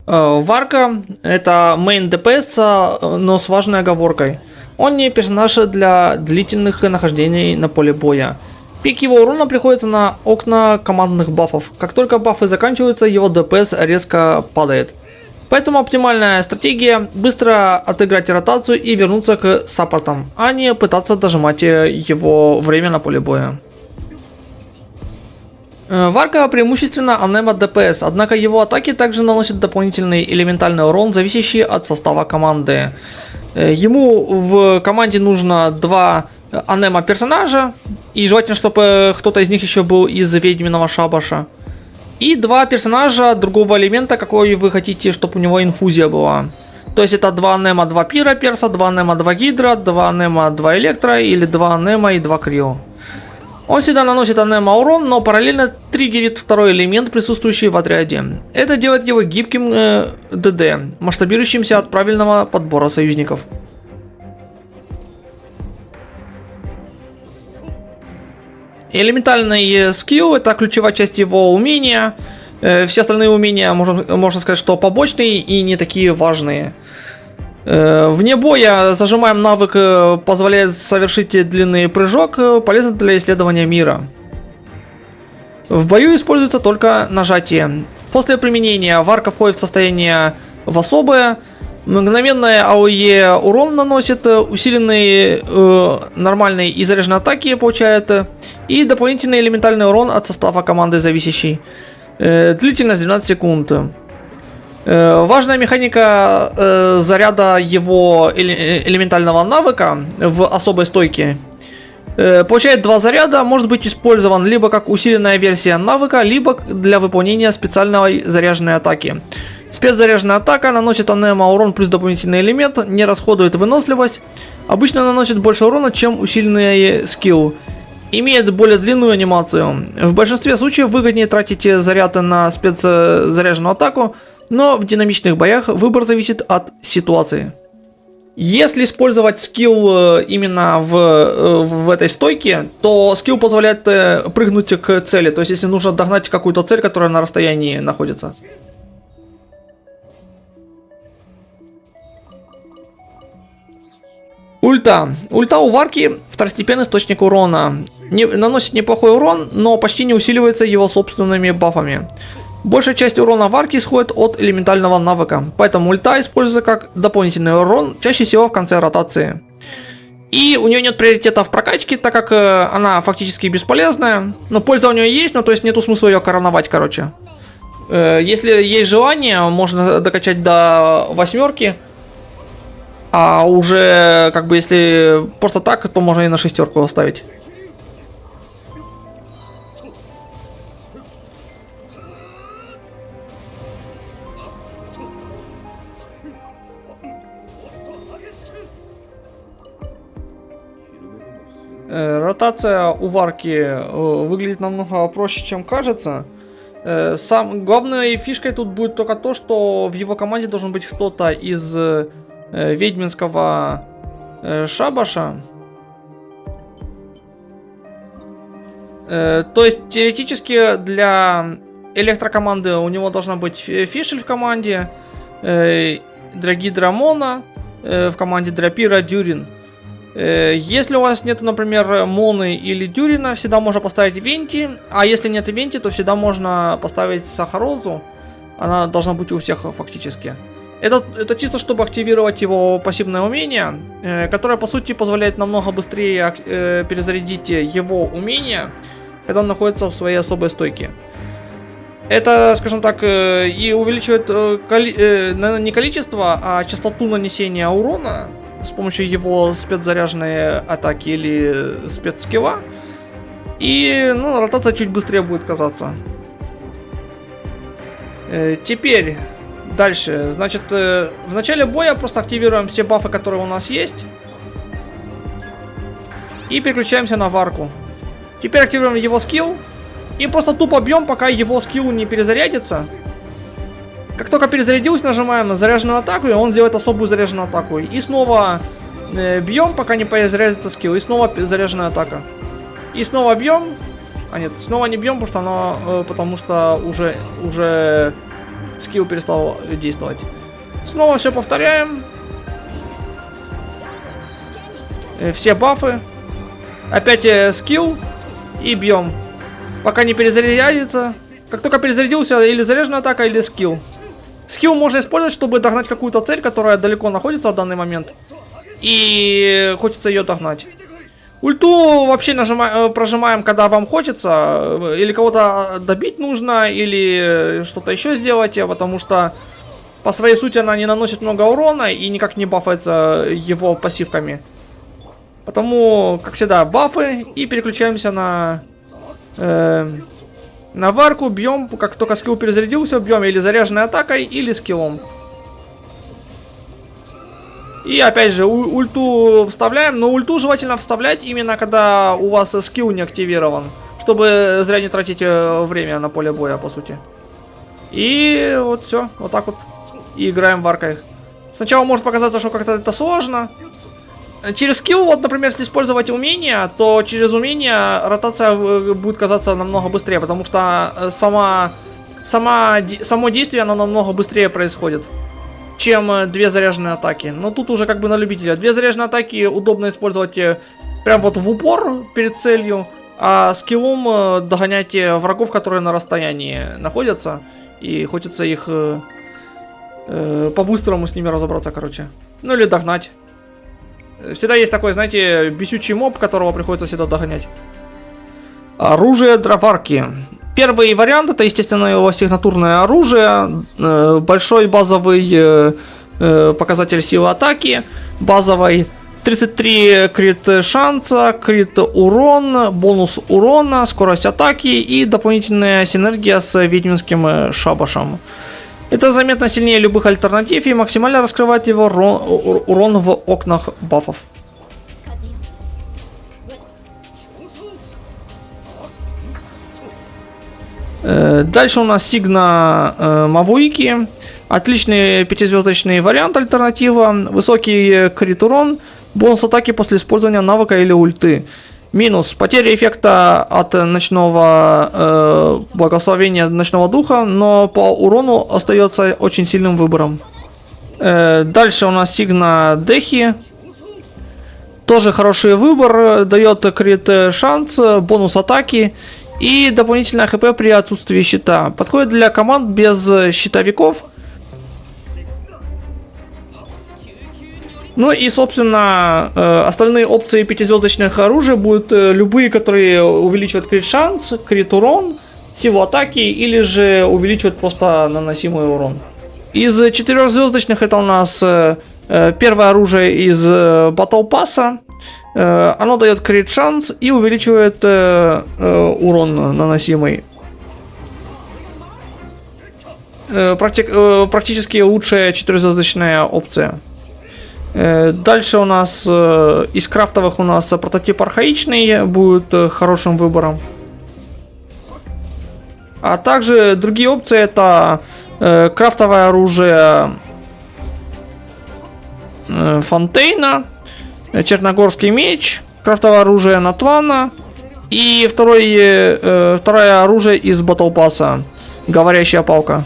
Варка это мейн ДПС, но с важной оговоркой. Он не персонаж для длительных нахождений на поле боя. Пик его урона приходится на окна командных бафов. Как только бафы заканчиваются, его ДПС резко падает. Поэтому оптимальная стратегия быстро отыграть ротацию и вернуться к саппортам, а не пытаться дожимать его время на поле боя. Варка преимущественно анема ДПС, однако его атаки также наносят дополнительный элементальный урон, зависящий от состава команды. Ему в команде нужно 2 анема персонажа, и желательно, чтобы кто-то из них еще был из ведьминого шабаша. И 2 персонажа другого элемента, какой вы хотите, чтобы у него инфузия была. То есть это 2 анема, 2 пира перса, 2 анема, 2 гидра, 2 анема, 2 электро или 2 анема и 2 крио. Он всегда наносит анема урон, но параллельно триггерит второй элемент, присутствующий в отряде. Это делает его гибким ДД, масштабирующимся от правильного подбора союзников. Элементальный скилл — это ключевая часть его умения. Все остальные умения, можно сказать, что побочные и не такие важные. Вне боя зажимаем навык, позволяет совершить длинный прыжок, полезно для исследования мира. В бою используется только нажатие. После применения варка входит в состояние в особое. Мгновенное АОЕ урон наносит, усиленный нормальный и заряженной атаки получает, и дополнительный элементальный урон от состава команды зависящий. Длительность 12 секунд. Важная механика заряда его элементального навыка в особой стойке. Получает 2 заряда, может быть использован либо как усиленная версия навыка, либо для выполнения специальной заряженной атаки. Спецзаряженная атака наносит анема урон плюс дополнительный элемент, не расходует выносливость, обычно наносит больше урона, чем усиленный скилл. Имеет более длинную анимацию. В большинстве случаев выгоднее тратить заряды на спецзаряженную атаку, но в динамичных боях выбор зависит от ситуации. Если использовать скилл именно в этой стойке, то скилл позволяет прыгнуть к цели. То есть если нужно догнать какую-то цель, которая на расстоянии находится. Ульта. Ульта у варки второстепенный источник урона. Наносит неплохой урон, но почти не усиливается его собственными бафами. Большая часть урона варки исходит от элементального навыка, поэтому ульта используется как дополнительный урон, чаще всего в конце ротации. И у нее нет приоритета в прокачке, так как она фактически бесполезная. Но польза у нее есть, но то есть нету смысла ее короновать, короче. Если есть желание, можно докачать до 8. А уже, как бы, если просто так, то можно и на 6 оставить. Ротация у варки выглядит намного проще, чем кажется. Главной фишкой тут будет только то, что в его команде должен быть кто-то из ведьминского шабаша. То есть теоретически для электрокоманды у него должна быть Фишель в команде, Драгидра Мона в команде, Драпира Дюрин. Если у вас нет, например, Моны или Дюрина, всегда можно поставить Венти. А если нет Венти, то всегда можно поставить Сахарозу. Она должна быть у всех фактически. Это чисто чтобы активировать его пассивное умение, которое по сути позволяет намного быстрее перезарядить его умение, когда он находится в своей особой стойке. Это, скажем так, и увеличивает не количество, а частоту нанесения урона с помощью его спецзаряженной атаки или спецскилла. И, ну, ротация чуть быстрее будет казаться. Теперь дальше, значит, в начале боя просто активируем все бафы, которые у нас есть. И переключаемся на варку. Теперь активируем его скилл. И просто тупо бьем, пока его скилл не перезарядится. Как только перезарядился, нажимаем на заряженную атаку, и он сделает особую заряженную атаку. И снова бьем, пока не перезарядится скилл. И снова заряженная атака. И снова бьем. А нет, снова не бьем, потому что уже скилл перестал действовать. Снова все повторяем. Все бафы. Опять скилл. И бьем. Пока не перезарядится. Как только перезарядился, или заряженная атака, или скилл. Скилл можно использовать, чтобы догнать какую-то цель, которая далеко находится в данный момент. И хочется ее догнать. Ульту вообще прожимаем, когда вам хочется. Или кого-то добить нужно, или что-то еще сделать. Потому что по своей сути она не наносит много урона и никак не бафается его пассивками. Потому, как всегда, бафы. И переключаемся на варку. Бьем, как только скилл перезарядился, бьем или заряженной атакой, или скиллом. И опять же, ульту вставляем. Но ульту желательно вставлять именно когда у вас скилл не активирован. Чтобы зря не тратить время на поле боя, по сути. И вот все, вот так вот. И играем варкой. Сначала может показаться, что как-то это сложно. Через скилл, вот, например, если использовать умение, то через умение ротация будет казаться намного быстрее, потому что само действие, оно намного быстрее происходит, чем две заряженные атаки. Но тут уже как бы на любителя. Две заряженные атаки удобно использовать прям вот в упор перед целью, а скиллом догонять врагов, которые на расстоянии находятся, и хочется их по-быстрому с ними разобраться, короче. Ну или догнать. Всегда есть такой, знаете, бесючий моб, которого приходится всегда догонять. Оружие для варки. Первый вариант — это, естественно, его сигнатурное оружие. Большой базовый показатель силы атаки. Базовый 33 крит шанса, крит урон, бонус урона, скорость атаки и дополнительная синергия с ведьминским шабашем. Это заметно сильнее любых альтернатив и максимально раскрывает его урон в окнах бафов. Дальше у нас Сигна Мавуики. Отличный пятизвездочный вариант, альтернатива. Высокий крит урон, бонус атаки после использования навыка или ульты. Минус. Потеря эффекта от ночного благословения ночного духа, но по урону остается очень сильным выбором. Дальше у нас Сигна Дехи. Тоже хороший выбор. Дает крит шанс, бонус атаки и дополнительное хп при отсутствии щита. Подходит для команд без щитовиков. Ну и, собственно, остальные опции пятизвездочных оружий будут любые, которые увеличивают крит шанс, крит урон, силу атаки или же увеличивают просто наносимый урон. Из четырехзвездочных это у нас первое оружие из Battle Pass. Оно дает крит шанс и увеличивает урон наносимый. Практически лучшая четырехзвездочная опция. Дальше у нас из крафтовых у нас прототип архаичный будет хорошим выбором. А также другие опции это крафтовое оружие Фонтейна, Черногорский меч, крафтовое оружие Натвана и второе оружие из Battle Pass, говорящая палка.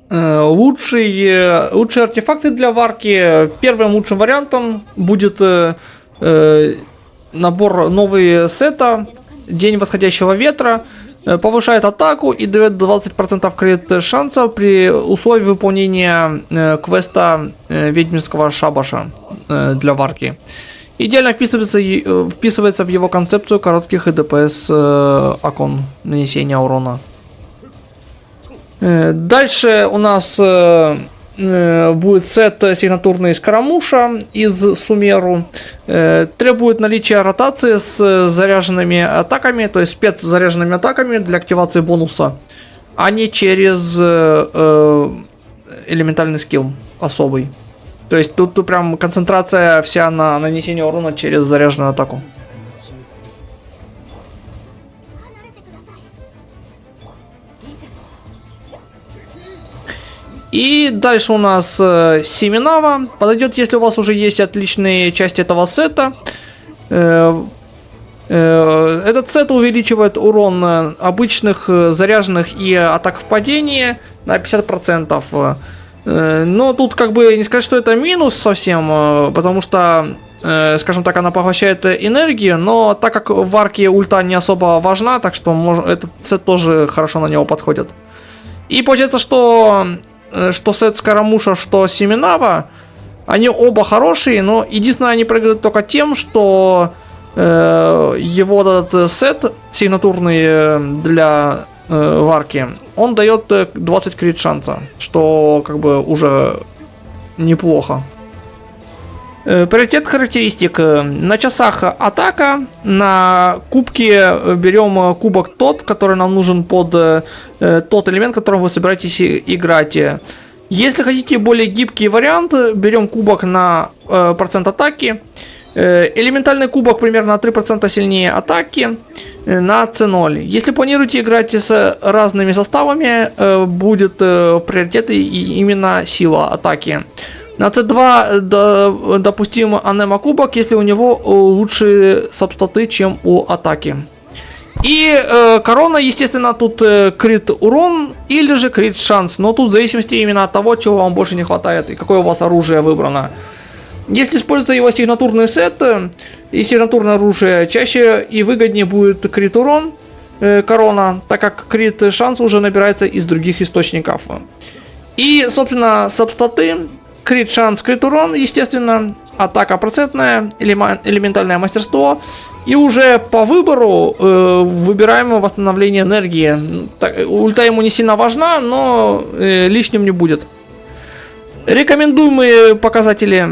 Лучшие артефакты для варки. Первым лучшим вариантом будет набор новый сета День восходящего ветра. Повышает атаку и дает 20% крит шансов при условии выполнения квеста ведьминского шабаша для варки. Идеально вписывается в его концепцию коротких и ДПС окон нанесения урона. Дальше у нас будет сет сигнатурный Скоромуша из Сумеру. Требует наличия ротации с заряженными атаками, то есть спецзаряженными атаками для активации бонуса, а не через элементальный скилл особый. То есть тут прям концентрация вся на нанесении урона через заряженную атаку. И дальше у нас Семенава. Подойдет, если у вас уже есть отличные части этого сета. Этот сет увеличивает урон обычных заряженных и атак в падении на 50%. Но тут как бы не сказать, что это минус совсем, потому что, скажем так, она поглощает энергию, но так как в арке ульта не особо важна, так что этот сет тоже хорошо на него подходит. И получается, что сет Скоромуша, что Семенава, они оба хорошие, но единственное, они проигрывают только тем, что его этот сет сигнатурный для варки, он дает 20 крит шанса, что как бы уже неплохо. Приоритет характеристик. На часах атака, на кубке берем кубок тот, который нам нужен под тот элемент, которым вы собираетесь играть. Если хотите более гибкий вариант, берем кубок на процент атаки. Элементальный кубок примерно на 3% сильнее атаки на C0. Если планируете играть с разными составами, будет в приоритете именно сила атаки. На C2 допустим анема кубок, если у него лучшие сабстаты, чем у атаки. И корона, естественно, тут крит урон или же крит шанс. Но тут в зависимости именно от того, чего вам больше не хватает и какое у вас оружие выбрано. Если использовать его сигнатурный сет и сигнатурное оружие, чаще и выгоднее будет крит урон корона, так как крит шанс уже набирается из других источников. И, собственно, сабстаты, крит шанс, крит урон, естественно, атака процентная, элементальное мастерство. И уже по выбору выбираем восстановление энергии. Ульта ему не сильно важна, но лишним не будет. Рекомендуемые показатели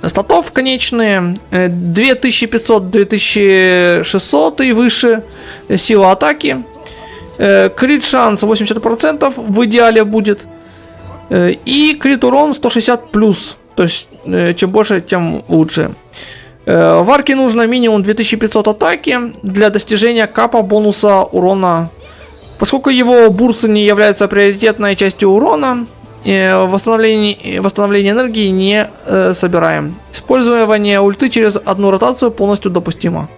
статов конечные: 2500-2600 и выше сила атаки, крит шанс 80% в идеале будет, и крит урон 160+, то есть чем больше, тем лучше. В арке нужно минимум 2500 атаки для достижения капа бонуса урона. Поскольку его бурст не является приоритетной частью урона, восстановление энергии не собираем. Использование ульты через одну ротацию полностью допустимо.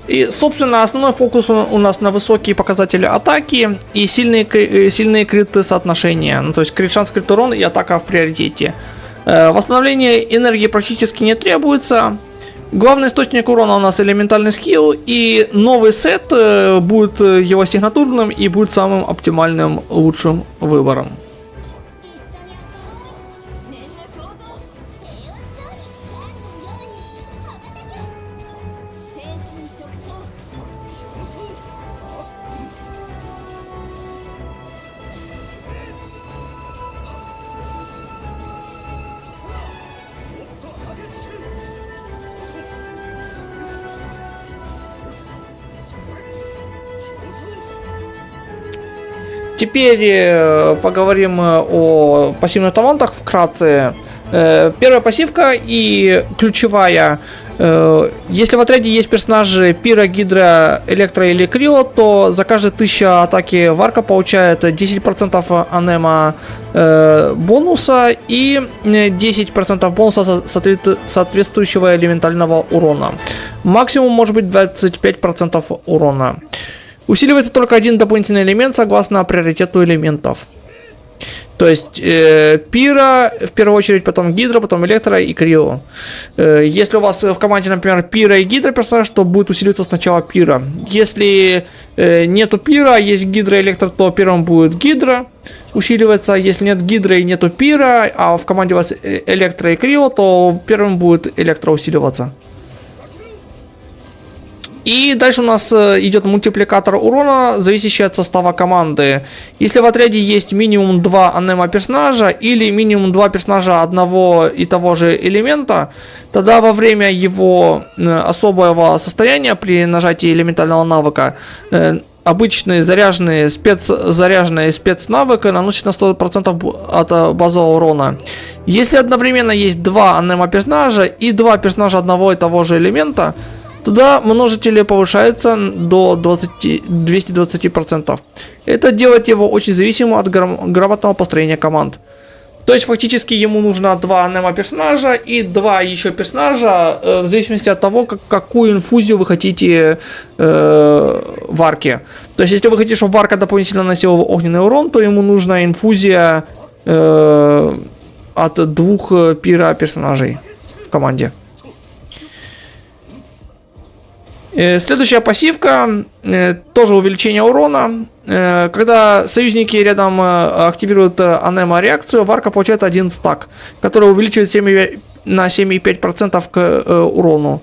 И, собственно, основной фокус у нас на высокие показатели атаки и сильные криты соотношения. Ну, то есть крит шанс, крит урон и атака в приоритете. Восстановление энергии практически не требуется. Главный источник урона у нас элементальный скилл, и новый сет будет его сигнатурным и будет самым оптимальным, лучшим выбором. Теперь поговорим о пассивных талантах вкратце. Первая пассивка и ключевая. Если в отряде есть персонажи Пира, Гидра, Электро или Крио, то за каждые 1000 атаки Варка получает 10% анема бонуса и 10% бонуса соответствующего элементального урона. Максимум может быть 25% урона. Усиливается только один дополнительный элемент согласно приоритету элементов. То есть Пира в первую очередь, потом Гидра, потом Электро и Крио. Если у вас в команде, например, Пира и Гидра персонаж, то будет усиливаться сначала Пира. Если нету Пира, а есть Гидра и Электро, то первым будет Гидра усиливаться. Если нет Гидры и нету Пира, а в команде у вас Электро и Крио, то первым будет Электро усиливаться. И дальше у нас идет мультипликатор урона, зависящий от состава команды. Если в отряде есть минимум 2 анема персонажа или минимум 2 персонажа одного и того же элемента, тогда во время его особого состояния при нажатии элементального навыка обычный заряженный спецнавык наносит на 100% от базового урона. Если одновременно есть 2 анема персонажа и 2 персонажа одного и того же элемента, тогда множители повышаются до 220%. Это делает его очень зависимым от грамотного построения команд. То есть фактически ему нужно 2 анема персонажа и 2 еще персонажа, в зависимости от того, какую инфузию вы хотите в арке. То есть если вы хотите, чтобы варка дополнительно наносила огненный урон, то ему нужна инфузия от 2 пира персонажей в команде. Следующая пассивка, тоже увеличение урона. Когда союзники рядом активируют анема реакцию, варка получает 1 стак, который увеличивает на 7,5% к урону.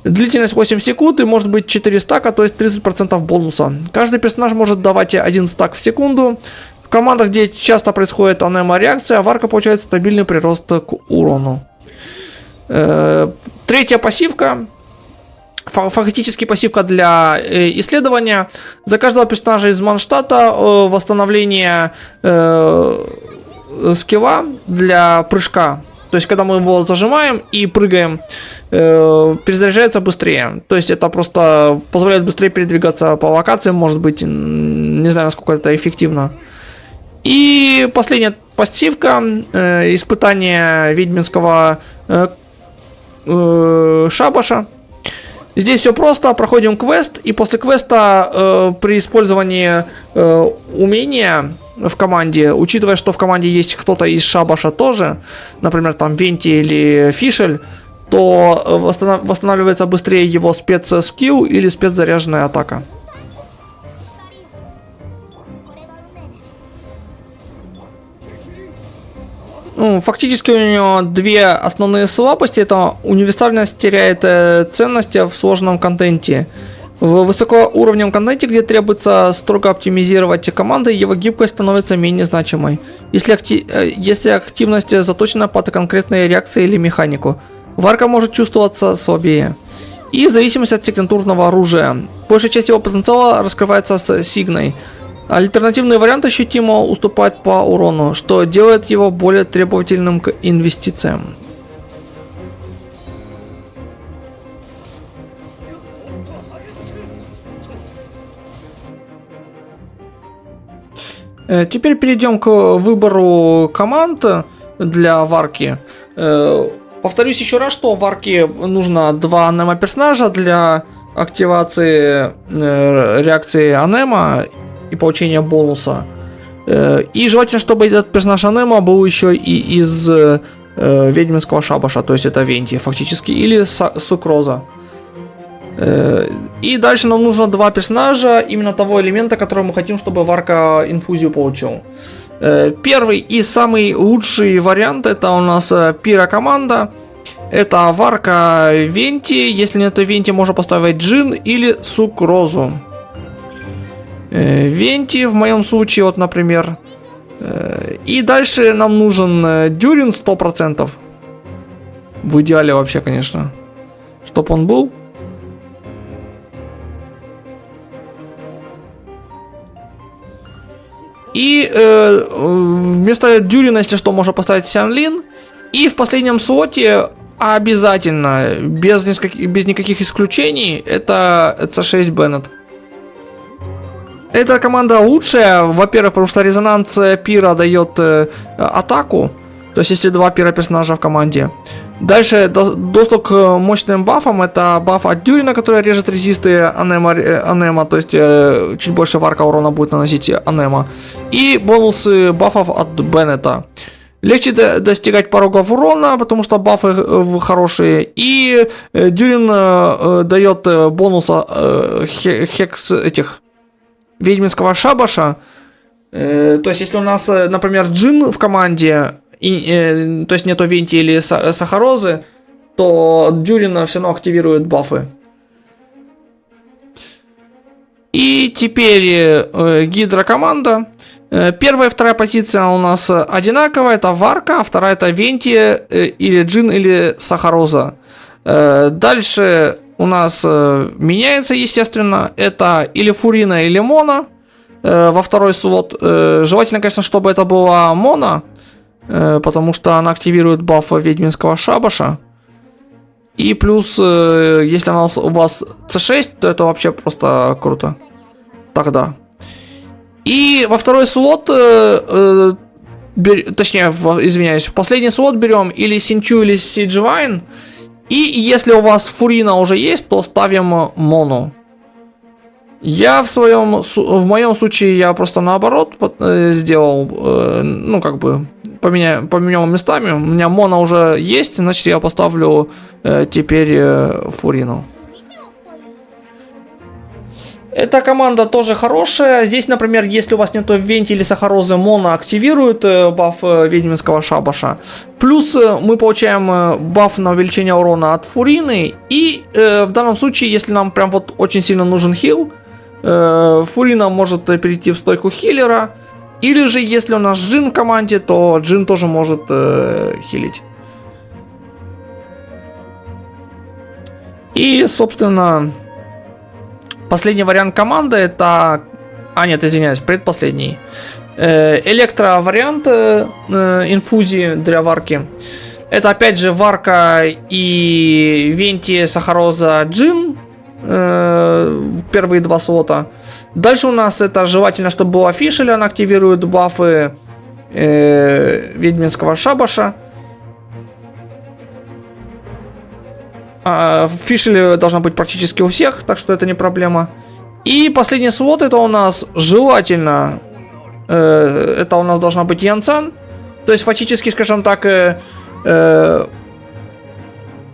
Длительность 8 секунд и может быть 4 стака, то есть 30% бонуса. Каждый персонаж может давать 1 стак в секунду. В командах, где часто происходит анема реакция, варка получает стабильный прирост к урону. Третья пассивка. Фактически пассивка для исследования. За каждого персонажа из Манштата восстановление скилла для прыжка. То есть, когда мы его зажимаем и прыгаем, перезаряжается быстрее. То есть, это просто позволяет быстрее передвигаться по локациям, может быть, не знаю, насколько это эффективно. И последняя пассивка, испытание ведьминского шабаша. Здесь все просто, проходим квест, и после квеста при использовании умения в команде, учитывая, что в команде есть кто-то из шабаша тоже, например, там Венти или Фишель, то восстанавливается быстрее его спецскилл или спецзаряженная атака. Фактически у него 2 основные слабости. Это универсальность теряет ценности в сложном контенте. В высокоуровневом контенте, где требуется строго оптимизировать команды, его гибкость становится менее значимой. Если активность заточена под конкретные реакции или механику, варка может чувствоваться слабее. И в зависимости от сигнатурного оружия. Большая часть его потенциала раскрывается с сигной. Альтернативные варианты ощутимо уступают по урону, что делает его более требовательным к инвестициям. Теперь перейдем к выбору команд для варки. Повторюсь еще раз, что варке нужно 2 анема персонажа для активации реакции анема и получения бонуса. И желательно, чтобы этот персонаж анема был еще и из ведьминского шабаша, то есть это Венти фактически, или Сукроза. И дальше нам нужно 2 персонажа именно того элемента, который мы хотим, чтобы варка инфузию получил. Первый и самый лучший вариант — это у нас пира-команда. Это варка Венти, если нет Венти, можно поставить Джин или Сукрозу. Венти в моем случае, вот, например. И дальше нам нужен Дюрин 100%. В идеале вообще, конечно. Чтоб он был. И вместо Дюрина, если что, можно поставить Сянлин. И в последнем слоте обязательно, без никаких исключений, это 6 Беннет. Эта команда лучшая, во-первых, потому что резонанс пира дает атаку, то есть если 2 пира персонажа в команде. Дальше доступ к мощным бафам, это баф от Дюрина, который режет резисты анема, то есть чуть больше варка урона будет наносить анема. И бонусы бафов от Беннета. Легче достигать порогов урона, потому что бафы хорошие. И Дюрин дает бонус хекс этих ведьминского шабаша. То есть, если у нас, например, Джин в команде, то есть нету Венти или Сахарозы, то Дюрин все равно активирует бафы. И теперь гидрокоманда. Первая и вторая позиция у нас одинаковая. Это Варка, а вторая это Венти или Джин или Сахароза. Дальше у нас меняется, естественно. Это или Фурина, или Мона. Во второй слот. Желательно, конечно, чтобы это была Мона. Потому что она активирует баф ведьминского шабаша. И плюс, если она у вас C6, то это вообще просто круто. Тогда. И во второй слот, точнее, извиняюсь, в последний слот берем или Синчу, или Сиджвайн. И если у вас Фурина уже есть, то ставим Мону. В моем случае я просто наоборот сделал, ну как бы поменял местами. У меня Мона уже есть, значит я поставлю теперь Фурину. Эта команда тоже хорошая. Здесь, например, если у вас нету Венти или Сахарозы, Мона активирует баф ведьминского шабаша. Плюс мы получаем баф на увеличение урона от Фурины. И в данном случае, если нам прям вот очень сильно нужен хил, Фурина может перейти в стойку хилера. Или же, если у нас Джин в команде, то Джин тоже может хилить. И, собственно, последний вариант команды это... А, нет, извиняюсь, предпоследний. Электро-вариант инфузии для варки. Это опять же варка и Венти, Сахароза, Джин. Первые два слота. Дальше у нас это желательно, чтобы была Фишель, она активирует бафы ведьминского шабаша. Фишель должна быть практически у всех, так что это не проблема. И последний слот это у нас желательно, это у нас должна быть Янцан. То есть фактически, скажем так,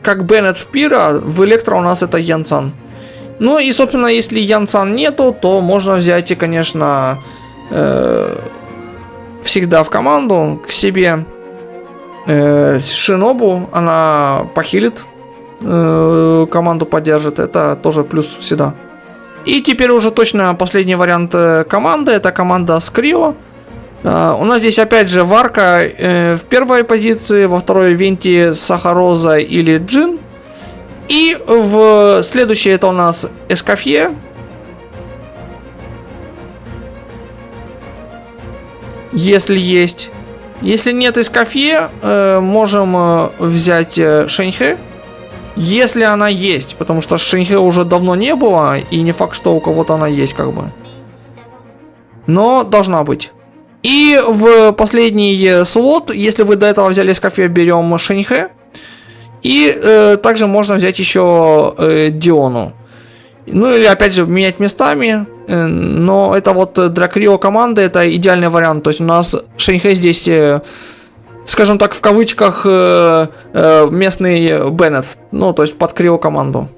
как Беннет в Пира, в Электро у нас это Янцан. Ну и, собственно, если Янцан нету, то можно взять, конечно, всегда в команду к себе Шинобу, она похилит, команду поддержит, это тоже плюс всегда. И теперь уже точно последний вариант команды, это команда Скрио. У нас здесь опять же Варка в первой позиции, во второй Венти, Сахароза или Джин. И в следующее это у нас Эскофье. Если есть. Если нет Эскофье, можем взять Шэньхэ. Если она есть, потому что Шэньхэ уже давно не было, и не факт, что у кого-то она есть, как бы. Но должна быть. И в последний слот, если вы до этого взяли Эскофье, берем Шэньхэ. И также можно взять еще Диону. Ну или опять же менять местами. Но это вот для Крио команды это идеальный вариант. То есть у нас Шэньхэ здесь, скажем так, в кавычках местный Беннет. Ну то есть под Крио команду.